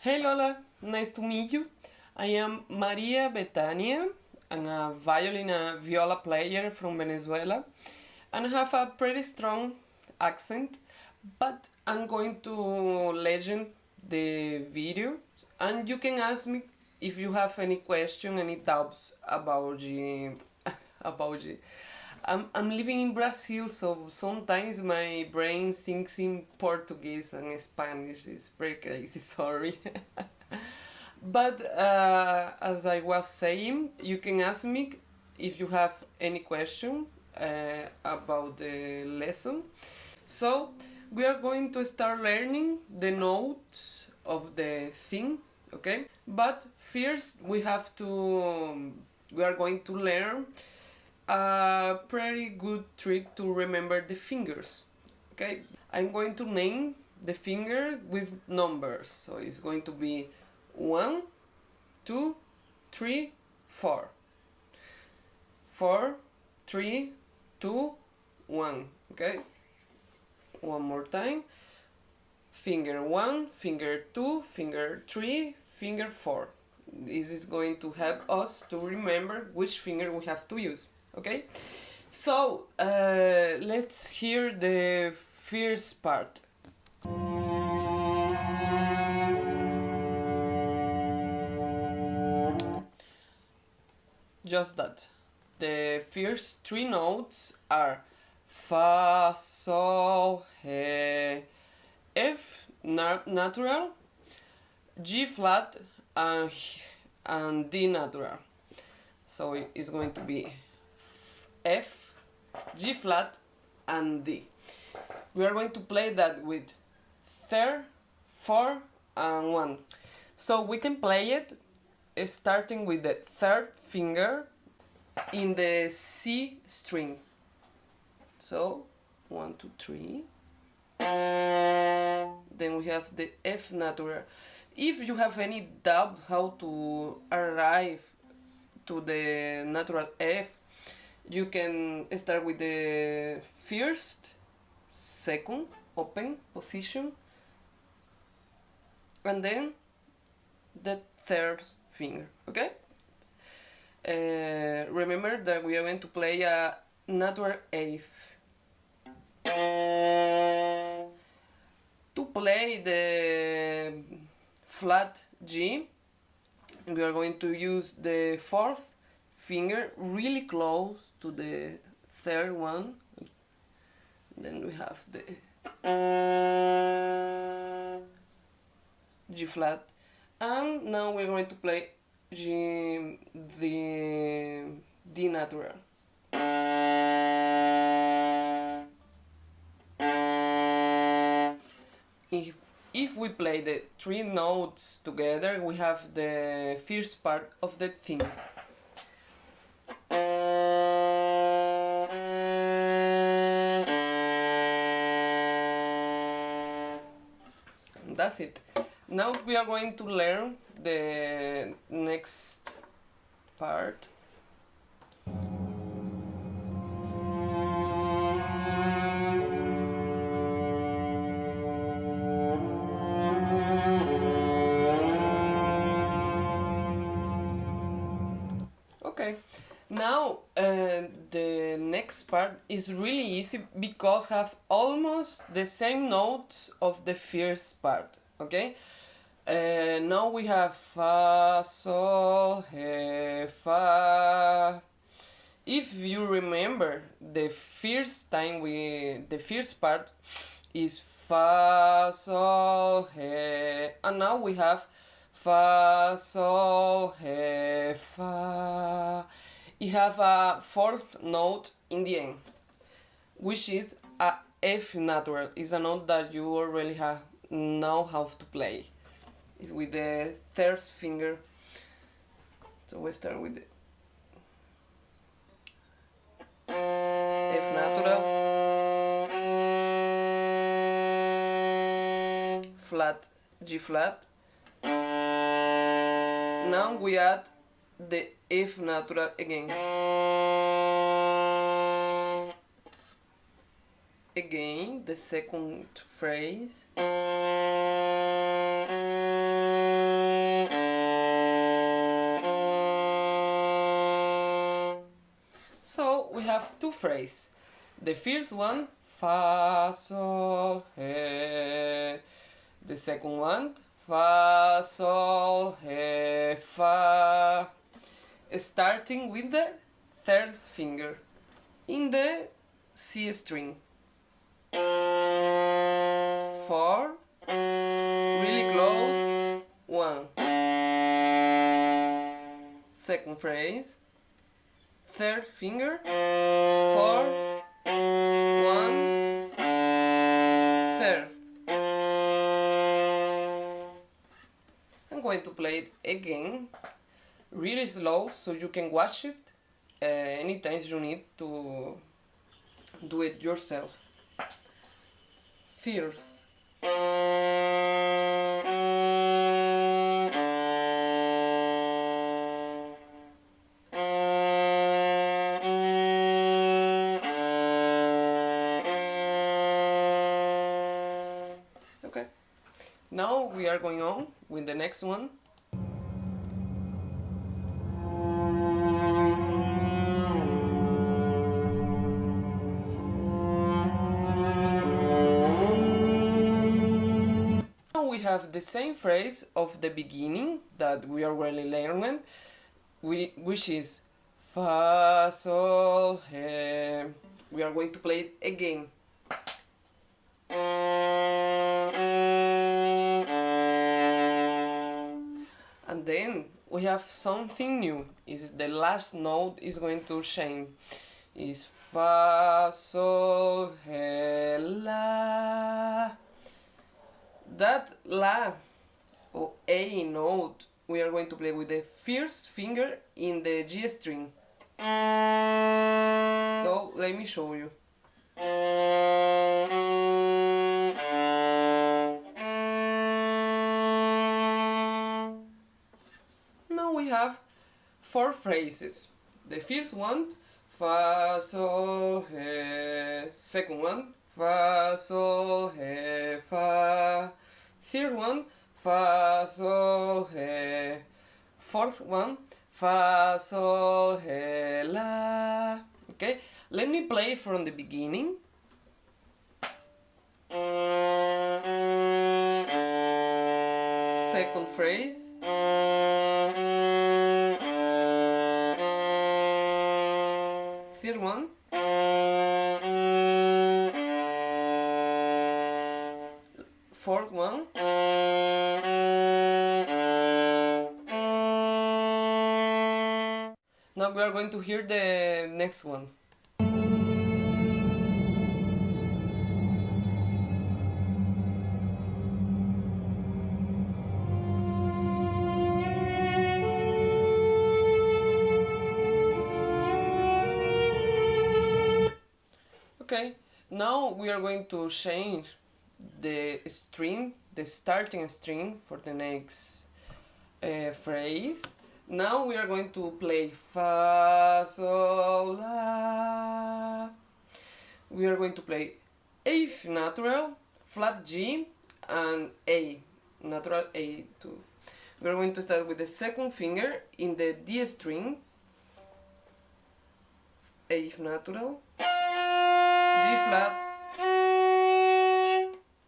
Hey Lola, nice to meet you. I am Maria Betania. I'm a violin and viola player from Venezuela and I have a pretty strong accent, but I'm going to legend the video and you can ask me if you have any question, any doubts about the about the I'm living in Brazil, so sometimes my brain thinks in Portuguese and Spanish. It's very crazy, sorry. But as I was saying, you can ask me if you have any question about the lesson. So we are going to start learning the notes of the thing, okay? But first we are going to learn a pretty good trick to remember the fingers. Okay, I'm going to name the finger with numbers, so it's going to be 1, 2, 3, 4. 4, 3, 2, 1. Okay, one more time. Finger 1, finger 2, finger 3, finger 4. This is going to help us to remember which finger we have to use. Okay, so let's hear the first part. Just that. The first three notes are Fa, Sol, He, F natural, G flat, and D natural. So it's going to be F, G flat, and D. We are going to play that with third, 4, and 1. So we can play it starting with the third finger in the C string. So 1, 2, 3. Then we have the F natural. If you have any doubt how to arrive to the natural F, you can start with the first, second, open position, and then the third finger, okay? Remember that we are going to play a natural F. To play the flat G, we are going to use the fourth finger really close to the third one. Then we have the G flat, and now we're going to play the D natural. If we play the three notes together, we have the first part of the thing. That's it. Now we are going to learn the next part. Okay, now the next part is really easy because have almost the same notes of the first part. Okay, now we have Fa, Sol, He, Fa. If you remember, the first part is Fa, Sol, He, and now we have Fa, Sol, He, Fa. It have a fourth note in the end, which is a F natural. It's a note that you already know how to play. It's with the third finger. So we start with the F natural, flat, G flat. Now we add the F natural again. Again, the second phrase. we have two phrases. The first one, fa, sol, he. The second one, fa, sol, he, fa. Starting with the third finger in the C string. 4, really close, 1. Second phrase, third finger, 4, 1, third. I'm going to play it again, really slow, so you can watch it anytime you need to do it yourself. First. Okay. Now we are going on with the next one. We have the same phrase of the beginning that we are really learning, which is fa, sol, he. We are going to play it again. And then we have something new. Is the last note is going to change. Is fa, sol, he, la. That la or A note we are going to play with the first finger in the G string. So let me show you. Now we have 4 phrases. The first one, fa, sol, he. Second one, fa, sol, he, fa. Third one, fa, sol, he. Fourth one, fa, sol, he, la. Okay, let me play from the beginning. Second phrase. Third one. Fourth one. Now we are going to hear the next one. Okay, now we are going to change the string, the starting string for the next phrase. Now we are going to play fa, sol, la. We are going to play F natural, flat G, and A, natural A too. We are going to start with the second finger in the D string, F natural, G flat,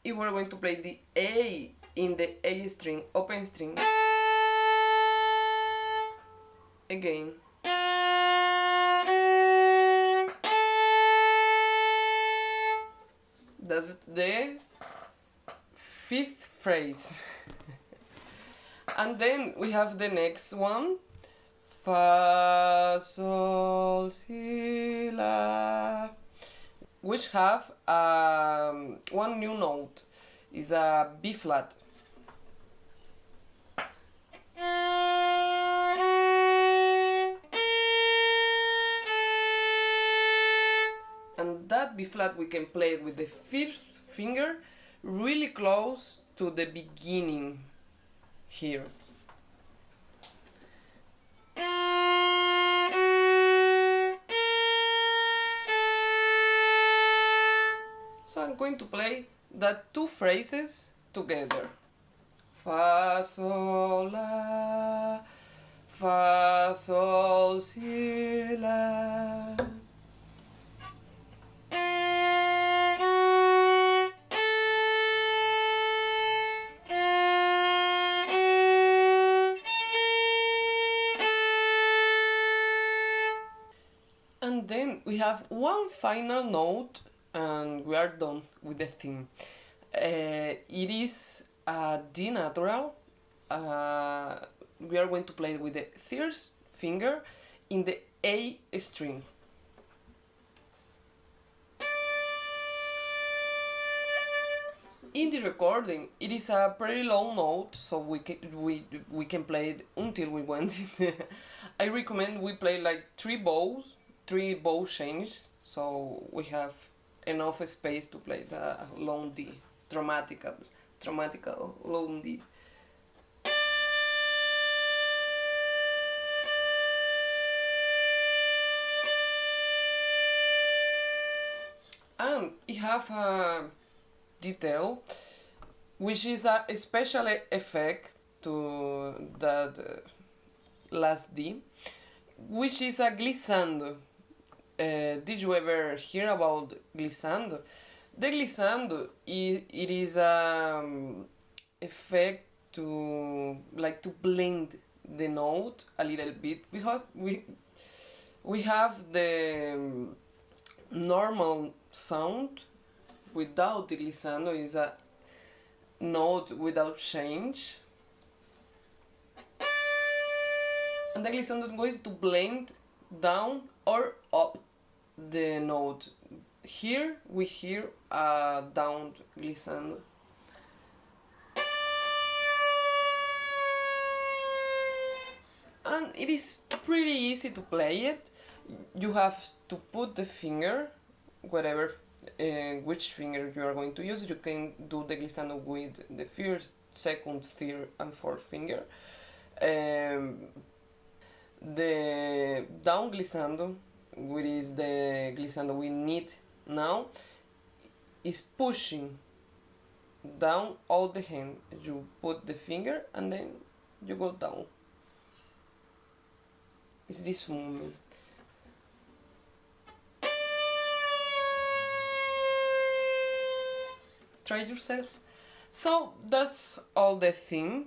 and we're going to play the A in the A string, open string. Again. That's the fifth phrase. And then we have the next one. Fa, sol, si, la. Which have one new note. Is a B flat. And that B flat we can play it with the fifth finger really close to the beginning here. So I'm going to play that two phrases together. Fa, sol, la, fa, sol, si, la. And then we have one final note and we are done with the theme. It is a D natural. We are going to play with the third finger in the A string. In the recording, it is a pretty long note, so we can play it until we want it. I recommend we play like three bow changes, so we have enough space to play the long D, dramatical long D. And it have a detail, which is a special effect to that last D, which is a glissando. Did you ever hear about glissando? The glissando it is a effect to like to blend the note a little bit. We have the normal sound without the glissando, is a note without change, and the glissando is going to blend down or up the note. Here we hear a down glissando. And it is pretty easy to play it. You have to put the finger, whatever, which finger you are going to use. You can do the glissando with the first, second, third, and fourth finger. The down glissando, which is the glissando we need now, is pushing down all the hand. You put the finger and then you go down. It's this movement. Try yourself. So that's all the theme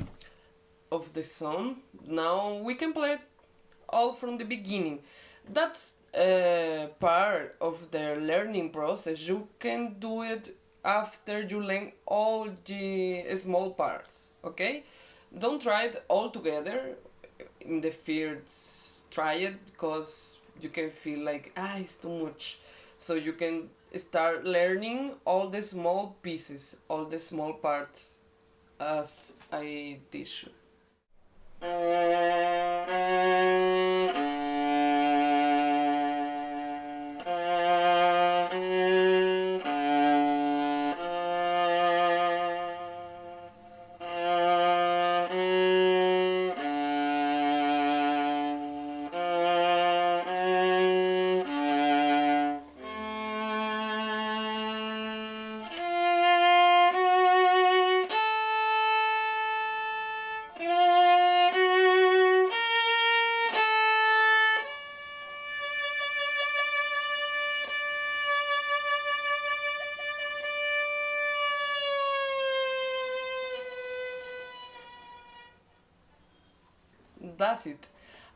of the song. Now we can play it all from the beginning. That's part of the learning process. You can do it after you learn all the small parts, okay? Don't try it all together in the first try it, because you can feel like, it's too much. So you can start learning all the small pieces, all the small parts as I teach you. That's it.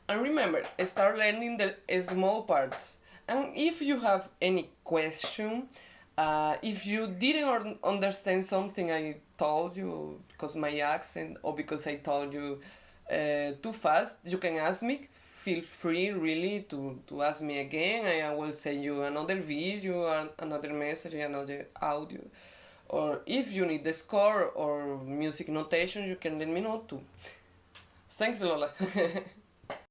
And remember, start learning the small parts. And if you have any question, if you didn't understand something I told you because my accent or because I told you too fast, you can ask me. Feel free really to ask me again. I will send you another video, another message, another audio. Or if you need the score or music notation, you can let me know too. Thanks, Lola.